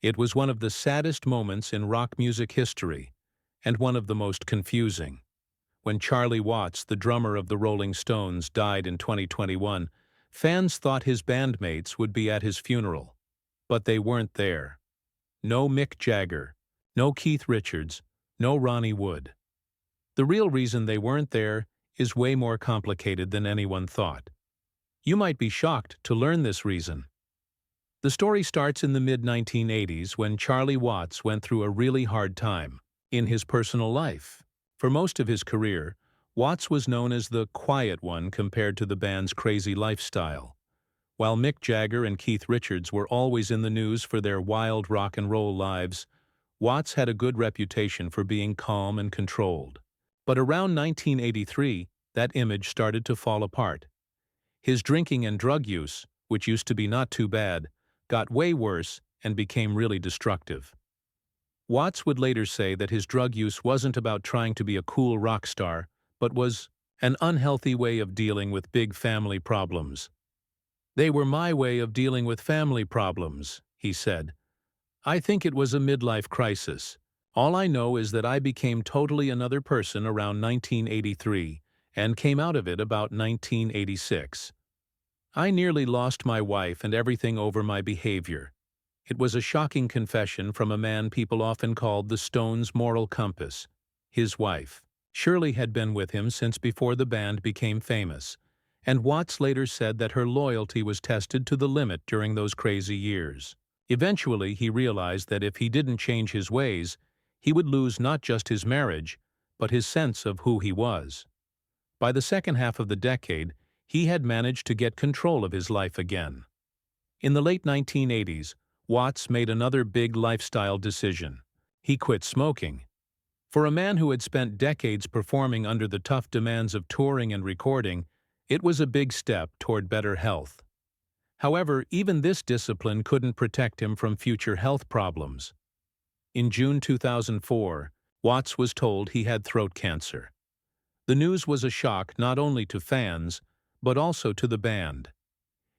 It was one of the saddest moments in rock music history, and one of the most confusing. When Charlie Watts, the drummer of the Rolling Stones, died in 2021, fans thought his bandmates would be at his funeral. But they weren't there. No Mick Jagger, no Keith Richards, no Ronnie Wood. The real reason they weren't there is way more complicated than anyone thought. You might be shocked to learn this reason. The story starts in the mid-1980s when Charlie Watts went through a really hard time in his personal life. For most of his career, Watts was known as the quiet one compared to the band's crazy lifestyle. While Mick Jagger and Keith Richards were always in the news for their wild rock and roll lives, Watts had a good reputation for being calm and controlled. But around 1983, that image started to fall apart. His drinking and drug use, which used to be not too bad, got way worse and became really destructive. Watts would later say that his drug use wasn't about trying to be a cool rock star, but was an unhealthy way of dealing with big family problems. "They were my way of dealing with family problems," he said. "I think it was a midlife crisis. All I know is that I became totally another person around 1983 and came out of it about 1986. I nearly lost my wife and everything over my behavior." It was a shocking confession from a man people often called the Stones' moral compass. His wife, Shirley, had been with him since before the band became famous, and Watts later said that her loyalty was tested to the limit during those crazy years. Eventually, he realized that if he didn't change his ways, he would lose not just his marriage, but his sense of who he was. By the second half of the decade, he had managed to get control of his life again. In the late 1980s, Watts made another big lifestyle decision. He quit smoking. For a man who had spent decades performing under the tough demands of touring and recording, it was a big step toward better health. However, even this discipline couldn't protect him from future health problems. In June 2004, Watts was told he had throat cancer. The news was a shock not only to fans, but also to the band.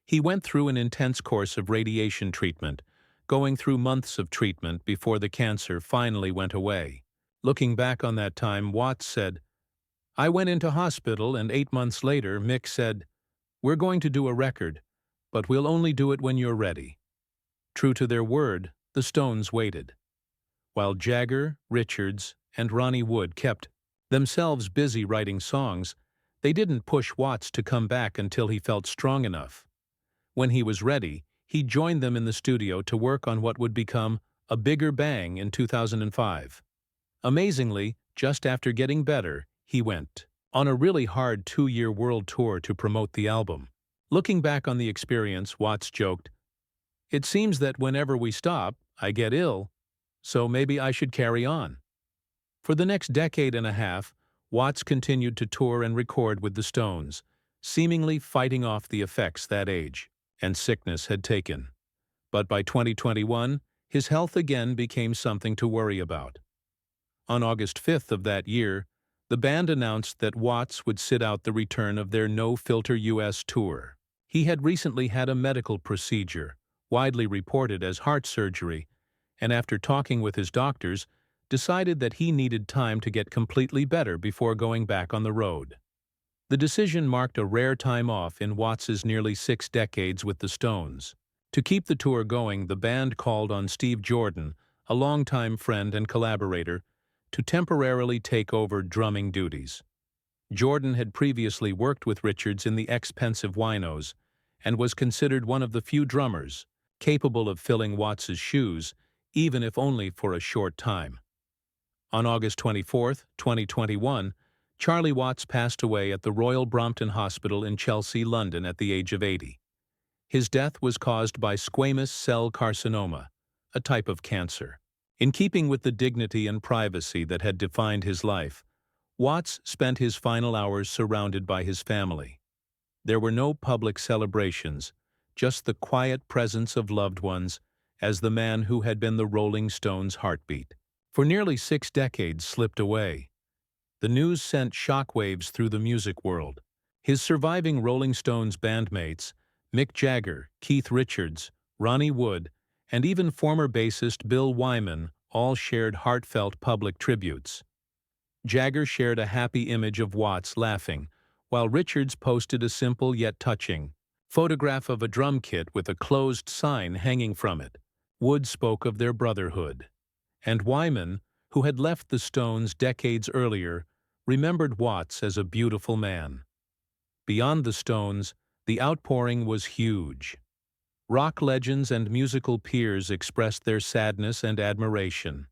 He went through an intense course of radiation treatment, going through months of treatment before the cancer finally went away. Looking back on that time, Watts said, "I went into hospital and 8 months later Mick said, 'We're going to do a record, but we'll only do it when you're ready.' True to their word, the Stones waited. While Jagger, Richards, and Ronnie Wood kept themselves busy writing songs, they didn't push Watts to come back until he felt strong enough. When he was ready, he joined them in the studio to work on what would become A Bigger Bang in 2005. Amazingly, just after getting better, he went on a really hard 2-year world tour to promote the album. Looking back on the experience, Watts joked, "It seems that whenever we stop, I get ill, so maybe I should carry on." For the next decade and a half, Watts continued to tour and record with the Stones, seemingly fighting off the effects that age and sickness had taken. But by 2021, his health again became something to worry about. On August 5th of that year, the band announced that Watts would sit out the return of their No Filter US tour. He had recently had a medical procedure, widely reported as heart surgery, and after talking with his doctors, decided that he needed time to get completely better before going back on the road. The decision marked a rare time off in Watts's nearly 6 decades with the Stones. To keep the tour going, the band called on Steve Jordan, a longtime friend and collaborator, to temporarily take over drumming duties. Jordan had previously worked with Richards in the Ex-Pensive Winos and was considered one of the few drummers capable of filling Watts's shoes, even if only for a short time. On August 24, 2021, Charlie Watts passed away at the Royal Brompton Hospital in Chelsea, London, at the age of 80. His death was caused by squamous cell carcinoma, a type of cancer. In keeping with the dignity and privacy that had defined his life, Watts spent his final hours surrounded by his family. There were no public celebrations, just the quiet presence of loved ones as the man who had been the Rolling Stones' heartbeat for nearly 6 decades slipped away. The news sent shockwaves through the music world. His surviving Rolling Stones bandmates, Mick Jagger, Keith Richards, Ronnie Wood, and even former bassist Bill Wyman all shared heartfelt public tributes. Jagger shared a happy image of Watts laughing, while Richards posted a simple yet touching photograph of a drum kit with a closed sign hanging from it. Wood spoke of their brotherhood. And Wyman, who had left the Stones decades earlier, remembered Watts as a beautiful man. Beyond the Stones, the outpouring was huge. Rock legends and musical peers expressed their sadness and admiration.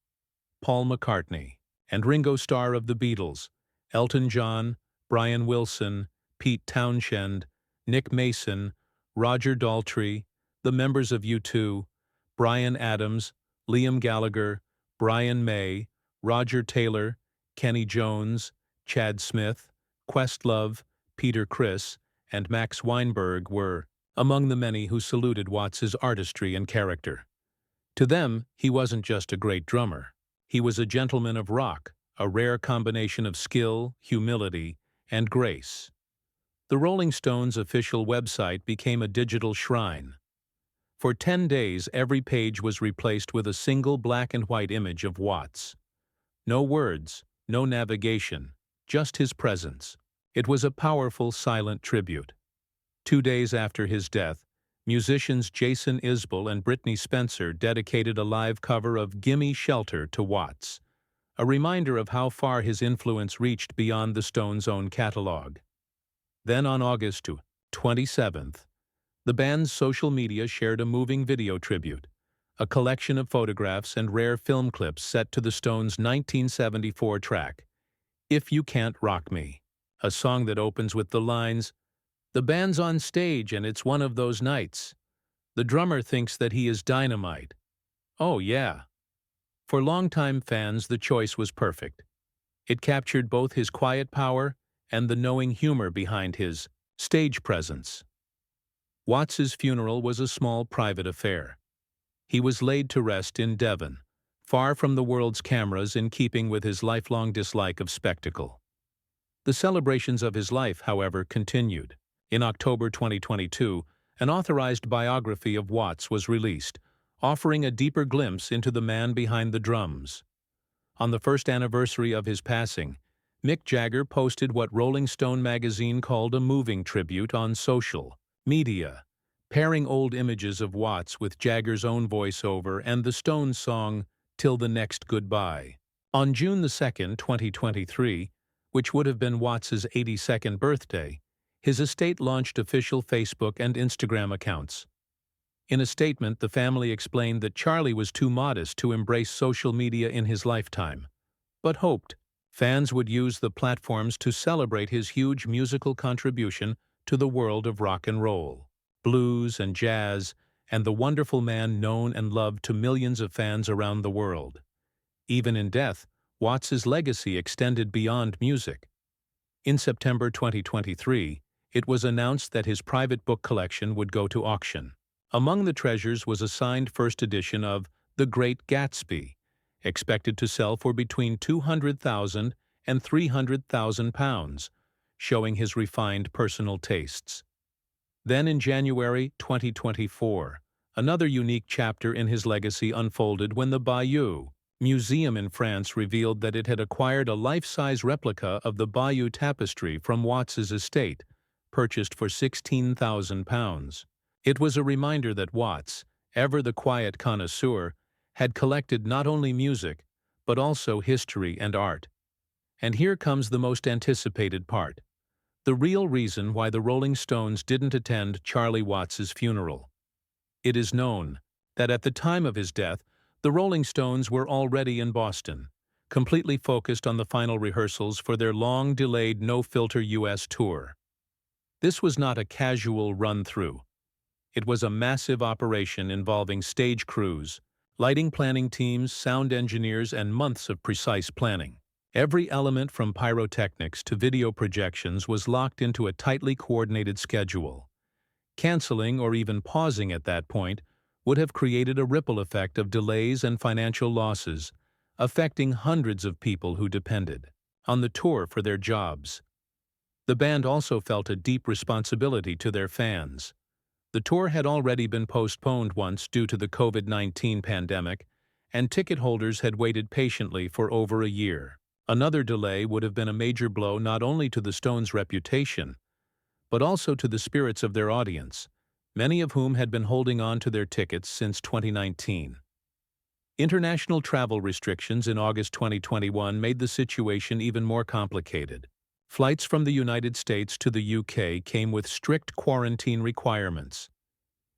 Paul McCartney and Ringo Starr of the Beatles, Elton John, Brian Wilson, Pete Townshend, Nick Mason, Roger Daltrey, the members of U2, Bryan Adams, Liam Gallagher, Brian May, Roger Taylor, Kenny Jones, Chad Smith, Questlove, Peter Criss, and Max Weinberg were among the many who saluted Watts's artistry and character. To them, he wasn't just a great drummer. He was a gentleman of rock, a rare combination of skill, humility, and grace. The Rolling Stones' official website became a digital shrine. For 10 days, every page was replaced with a single black and white image of Watts. No words, no navigation, just his presence. It was a powerful, silent tribute. 2 days after his death, musicians Jason Isbell and Brittney Spencer dedicated a live cover of "Gimme Shelter" to Watts, a reminder of how far his influence reached beyond the Stones' own catalog. Then on August 27th, the band's social media shared a moving video tribute, a collection of photographs and rare film clips set to the Stones' 1974 track, "If You Can't Rock Me," a song that opens with the lines, "The band's on stage and it's one of those nights. The drummer thinks that he is dynamite. Oh yeah." For longtime fans, the choice was perfect. It captured both his quiet power and the knowing humor behind his stage presence. Watts's funeral was a small private affair. He was laid to rest in Devon, far from the world's cameras, in keeping with his lifelong dislike of spectacle. The celebrations of his life, however, continued. In October 2022, an authorized biography of Watts was released, offering a deeper glimpse into the man behind the drums. On the first anniversary of his passing, Mick Jagger posted what Rolling Stone magazine called a moving tribute on social media, pairing old images of Watts with Jagger's own voiceover and the Stones song "Till the Next Goodbye." On June 2, 2023, which would have been Watts's 82nd birthday, his estate launched official Facebook and Instagram accounts. In a statement, the family explained that Charlie was too modest to embrace social media in his lifetime, but hoped fans would use the platforms to celebrate his huge musical contribution to the world of rock and roll, blues and jazz, and the wonderful man known and loved to millions of fans around the world. Even in death, Watts's legacy extended beyond music. In September 2023, it was announced that his private book collection would go to auction. Among the treasures was a signed first edition of The Great Gatsby, expected to sell for between £200,000 and £300,000, showing his refined personal tastes. Then in January 2024, another unique chapter in his legacy unfolded when the Bayeux Museum in France revealed that it had acquired a life-size replica of the Bayeux Tapestry from Watts's estate, purchased for £16,000. It was a reminder that Watts, ever the quiet connoisseur, had collected not only music, but also history and art. And here comes the most anticipated part: the real reason why the Rolling Stones didn't attend Charlie Watts's funeral. It is known that at the time of his death, the Rolling Stones were already in Boston, completely focused on the final rehearsals for their long-delayed No Filter US tour. This was not a casual run-through. It was a massive operation involving stage crews, lighting planning teams, sound engineers, and months of precise planning. Every element from pyrotechnics to video projections was locked into a tightly coordinated schedule. Canceling or even pausing at that point would have created a ripple effect of delays and financial losses, affecting hundreds of people who depended on the tour for their jobs. The band also felt a deep responsibility to their fans. The tour had already been postponed once due to the COVID-19 pandemic, and ticket holders had waited patiently for over a year. Another delay would have been a major blow not only to the Stones' reputation, but also to the spirits of their audience, many of whom had been holding on to their tickets since 2019. International travel restrictions in August 2021 made the situation even more complicated. Flights from the United States to the UK came with strict quarantine requirements.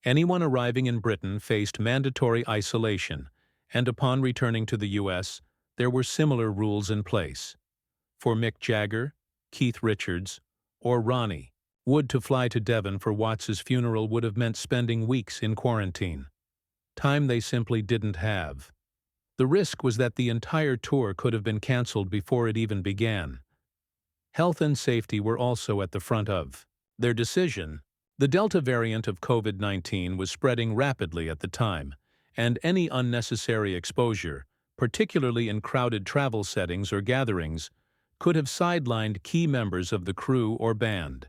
Anyone arriving in Britain faced mandatory isolation, and upon returning to the US, there were similar rules in place. For Mick Jagger, Keith Richards, or Ronnie Wood to fly to Devon for Watts' funeral would have meant spending weeks in quarantine, time they simply didn't have. The risk was that the entire tour could have been cancelled before it even began. Health and safety were also at the front of their decision. The Delta variant of COVID-19 was spreading rapidly at the time, and any unnecessary exposure, particularly in crowded travel settings or gatherings, could have sidelined key members of the crew or band.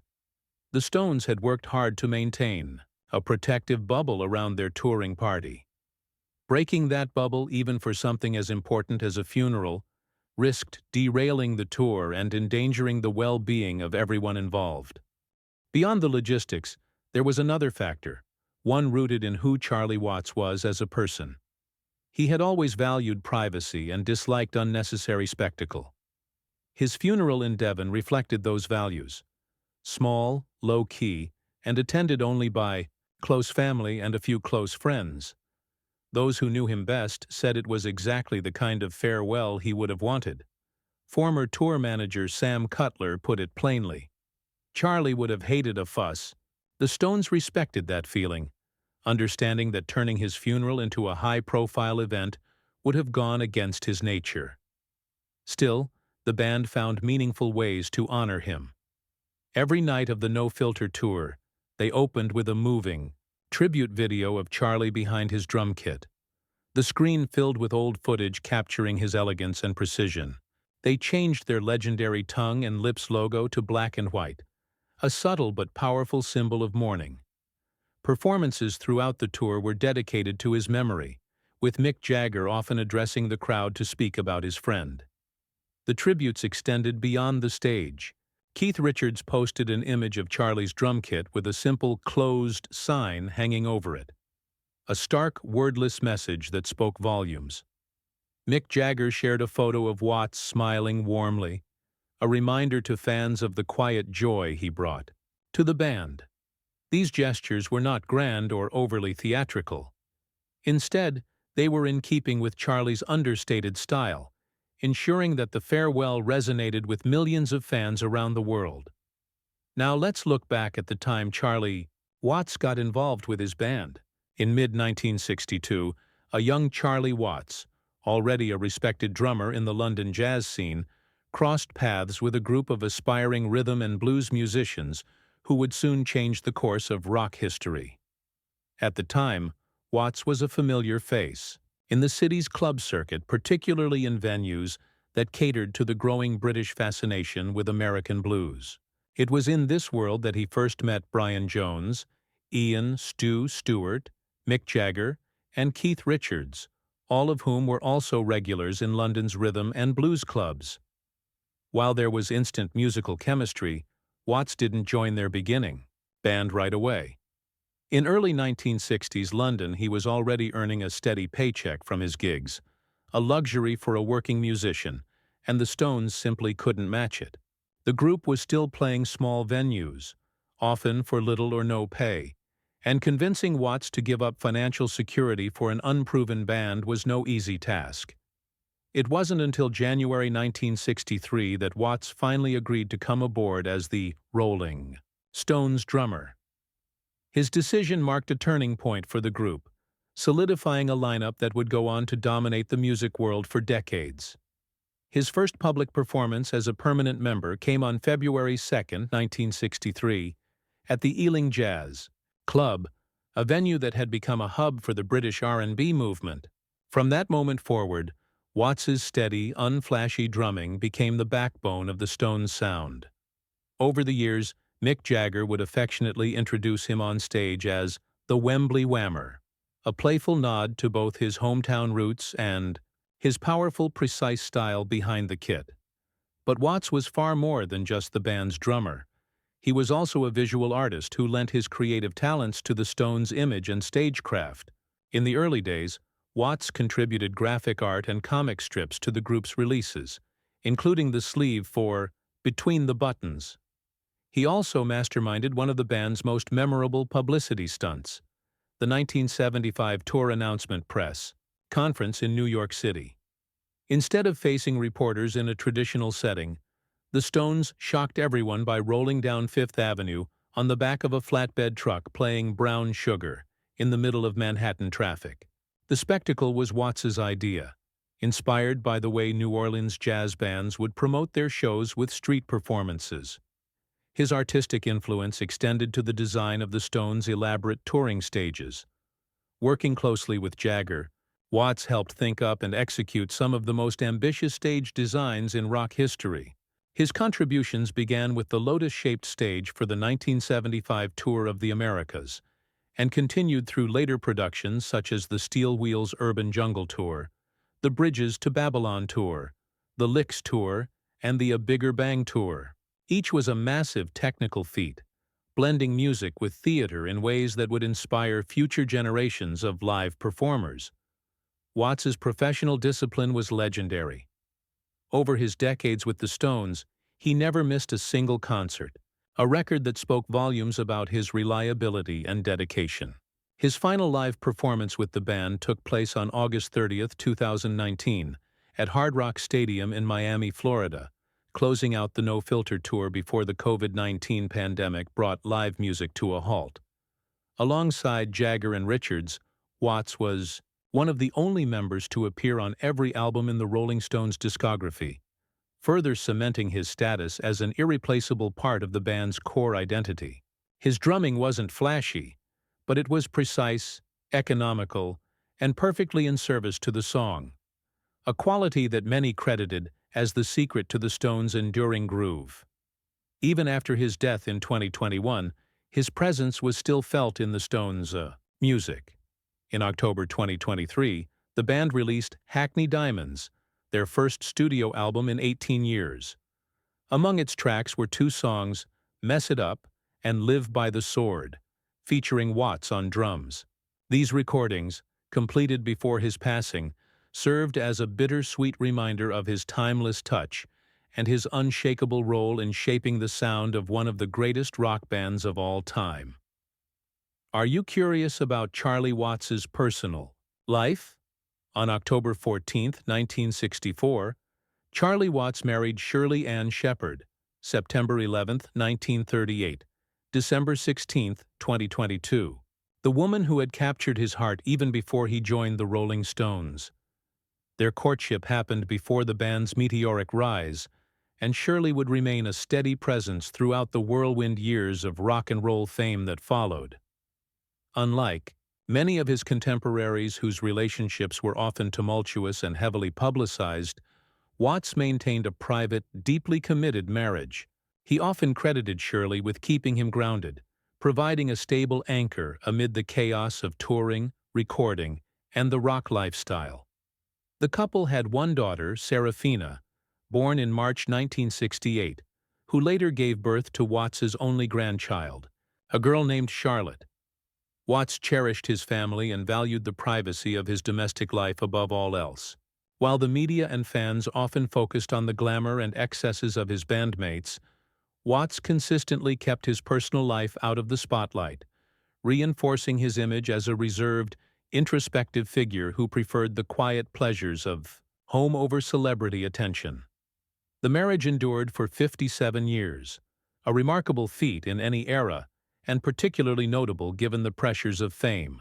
The Stones had worked hard to maintain a protective bubble around their touring party. Breaking that bubble, even for something as important as a funeral, risked derailing the tour and endangering the well-being of everyone involved. Beyond the logistics, there was another factor, one rooted in who Charlie Watts was as a person. He had always valued privacy and disliked unnecessary spectacle. His funeral in Devon reflected those values. Small, low-key, and attended only by close family and a few close friends. Those who knew him best said it was exactly the kind of farewell he would have wanted. Former tour manager Sam Cutler put it plainly. Charlie would have hated a fuss. The Stones respected that feeling, understanding that turning his funeral into a high-profile event would have gone against his nature. Still, the band found meaningful ways to honor him. Every night of the No Filter tour, they opened with a moving, tribute video of Charlie behind his drum kit. The screen filled with old footage capturing his elegance and precision. They changed their legendary tongue and lips logo to black and white, a subtle but powerful symbol of mourning. Performances throughout the tour were dedicated to his memory, with Mick Jagger often addressing the crowd to speak about his friend. The tributes extended beyond the stage. Keith Richards posted an image of Charlie's drum kit with a simple closed sign hanging over it. A stark, wordless message that spoke volumes. Mick Jagger shared a photo of Watts smiling warmly, a reminder to fans of the quiet joy he brought to the band. These gestures were not grand or overly theatrical. Instead, they were in keeping with Charlie's understated style, ensuring that the farewell resonated with millions of fans around the world. Now let's look back at the time Charlie Watts got involved with his band. In mid-1962, a young Charlie Watts, already a respected drummer in the London jazz scene, crossed paths with a group of aspiring rhythm and blues musicians who would soon change the course of rock history. At the time, Watts was a familiar face in the city's club circuit, particularly in venues that catered to the growing British fascination with American blues. It was in this world that he first met Brian Jones, Ian "Stu" Stewart, Mick Jagger, and Keith Richards, all of whom were also regulars in London's rhythm and blues clubs. While there was instant musical chemistry, Watts didn't join their beginning band right away. In early 1960s London, he was already earning a steady paycheck from his gigs, a luxury for a working musician, and the Stones simply couldn't match it. The group was still playing small venues, often for little or no pay, and convincing Watts to give up financial security for an unproven band was no easy task. It wasn't until January 1963 that Watts finally agreed to come aboard as the Rolling Stones drummer. His decision marked a turning point for the group, solidifying a lineup that would go on to dominate the music world for decades. His first public performance as a permanent member came on February 2, 1963, at the Ealing Jazz Club, a venue that had become a hub for the British R&B movement. From that moment forward, Watts's steady, unflashy drumming became the backbone of the Stones' sound. Over the years, Mick Jagger would affectionately introduce him on stage as the Wembley Whammer, a playful nod to both his hometown roots and his powerful, precise style behind the kit. But Watts was far more than just the band's drummer. He was also a visual artist who lent his creative talents to the Stones' image and stagecraft. In the early days, Watts contributed graphic art and comic strips to the group's releases, including the sleeve for Between the Buttons. He also masterminded one of the band's most memorable publicity stunts, the 1975 tour announcement press conference in New York City. Instead of facing reporters in a traditional setting, the Stones shocked everyone by rolling down Fifth Avenue on the back of a flatbed truck playing Brown Sugar in the middle of Manhattan traffic. The spectacle was Watts's idea, inspired by the way New Orleans jazz bands would promote their shows with street performances. His artistic influence extended to the design of the Stones' elaborate touring stages. Working closely with Jagger, Watts helped think up and execute some of the most ambitious stage designs in rock history. His contributions began with the lotus-shaped stage for the 1975 Tour of the Americas, and continued through later productions such as the Steel Wheels Urban Jungle Tour, the Bridges to Babylon Tour, the Licks Tour, and the A Bigger Bang Tour. Each was a massive technical feat, blending music with theater in ways that would inspire future generations of live performers. Watts's professional discipline was legendary. Over his decades with the Stones, he never missed a single concert, a record that spoke volumes about his reliability and dedication. His final live performance with the band took place on August 30, 2019, at Hard Rock Stadium in Miami, Florida, closing out the No Filter tour before the COVID-19 pandemic brought live music to a halt. Alongside Jagger and Richards, Watts was one of the only members to appear on every album in the Rolling Stones discography, further cementing his status as an irreplaceable part of the band's core identity. His drumming wasn't flashy, but it was precise, economical, and perfectly in service to the song, a quality that many credited as the secret to the Stones' enduring groove. Even after his death in 2021, his presence was still felt in the Stones' music. In October 2023, the band released Hackney Diamonds, their first studio album in 18 years. Among its tracks were two songs, Mess It Up and Live by the Sword, featuring Watts on drums. These recordings, completed before his passing, served as a bittersweet reminder of his timeless touch and his unshakable role in shaping the sound of one of the greatest rock bands of all time. Are you curious about Charlie Watts's personal life? On October 14, 1964, Charlie Watts married Shirley Ann Shepherd, September 11, 1938, December 16, 2022, the woman who had captured his heart even before he joined the Rolling Stones. Their courtship happened before the band's meteoric rise, and Shirley would remain a steady presence throughout the whirlwind years of rock and roll fame that followed. Unlike many of his contemporaries whose relationships were often tumultuous and heavily publicized, Watts maintained a private, deeply committed marriage. He often credited Shirley with keeping him grounded, providing a stable anchor amid the chaos of touring, recording, and the rock lifestyle. The couple had one daughter, Serafina, born in March 1968, who later gave birth to Watts's only grandchild, a girl named Charlotte. Watts cherished his family and valued the privacy of his domestic life above all else. While the media and fans often focused on the glamour and excesses of his bandmates, Watts consistently kept his personal life out of the spotlight, reinforcing his image as a reserved, introspective figure who preferred the quiet pleasures of home over celebrity attention. The marriage endured for 57 years, a remarkable feat in any era, and particularly notable given the pressures of fame.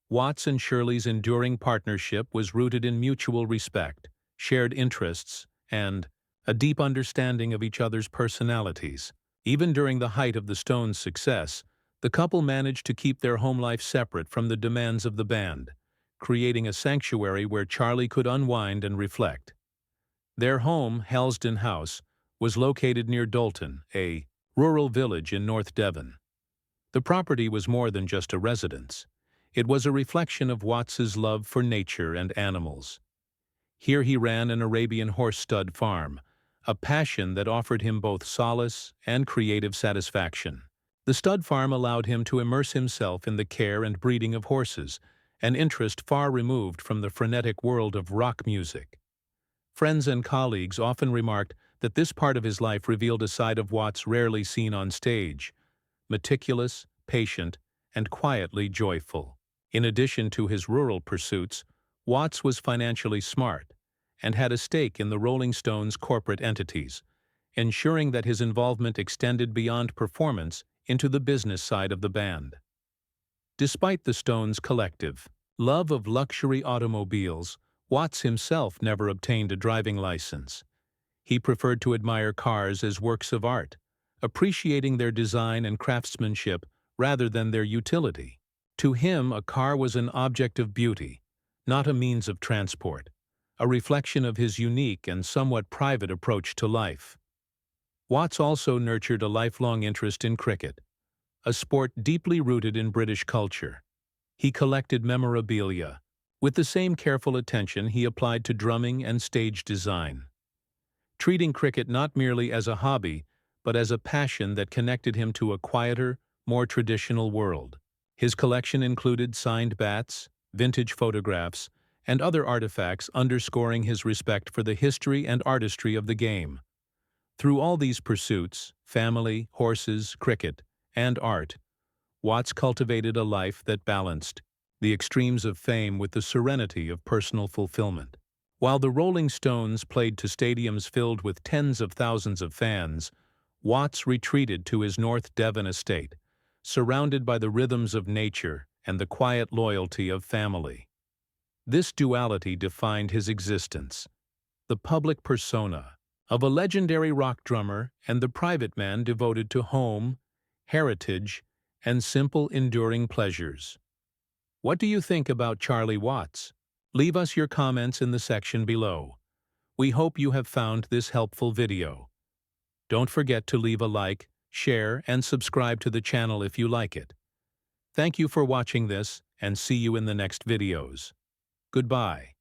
Watts and Shirley's enduring partnership was rooted in mutual respect, shared interests, and a deep understanding of each other's personalities. Even during the height of the Stones' success, the couple managed to keep their home life separate from the demands of the band, creating a sanctuary where Charlie could unwind and reflect. Their home, Helsden House, was located near Dolton, a rural village in North Devon. The property was more than just a residence. It was a reflection of Watts's love for nature and animals. Here he ran an Arabian horse stud farm, a passion that offered him both solace and creative satisfaction. The stud farm allowed him to immerse himself in the care and breeding of horses, an interest far removed from the frenetic world of rock music. Friends and colleagues often remarked that this part of his life revealed a side of Watts rarely seen on stage: meticulous, patient, and quietly joyful. In addition to his rural pursuits, Watts was financially smart and had a stake in the Rolling Stones' corporate entities, ensuring that his involvement extended beyond performance into the business side of the band. Despite the Stones' collective love of luxury automobiles, Watts himself never obtained a driving license. He preferred to admire cars as works of art, appreciating their design and craftsmanship rather than their utility. To him, a car was an object of beauty, not a means of transport, a reflection of his unique and somewhat private approach to life. Watts also nurtured a lifelong interest in cricket, a sport deeply rooted in British culture. He collected memorabilia, with the same careful attention he applied to drumming and stage design, treating cricket not merely as a hobby, but as a passion that connected him to a quieter, more traditional world. His collection included signed bats, vintage photographs, and other artifacts underscoring his respect for the history and artistry of the game. Through all these pursuits, family, horses, cricket, and art, Watts cultivated a life that balanced the extremes of fame with the serenity of personal fulfillment. While the Rolling Stones played to stadiums filled with tens of thousands of fans, Watts retreated to his North Devon estate, surrounded by the rhythms of nature and the quiet loyalty of family. This duality defined his existence: the public persona of a legendary rock drummer and the private man devoted to home, heritage, and simple, enduring pleasures. What do you think about Charlie Watts? Leave us your comments in the section below. We hope you have found this helpful video. Don't forget to leave a like, share, and subscribe to the channel if you like it. Thank you for watching this, and see you in the next videos. Goodbye.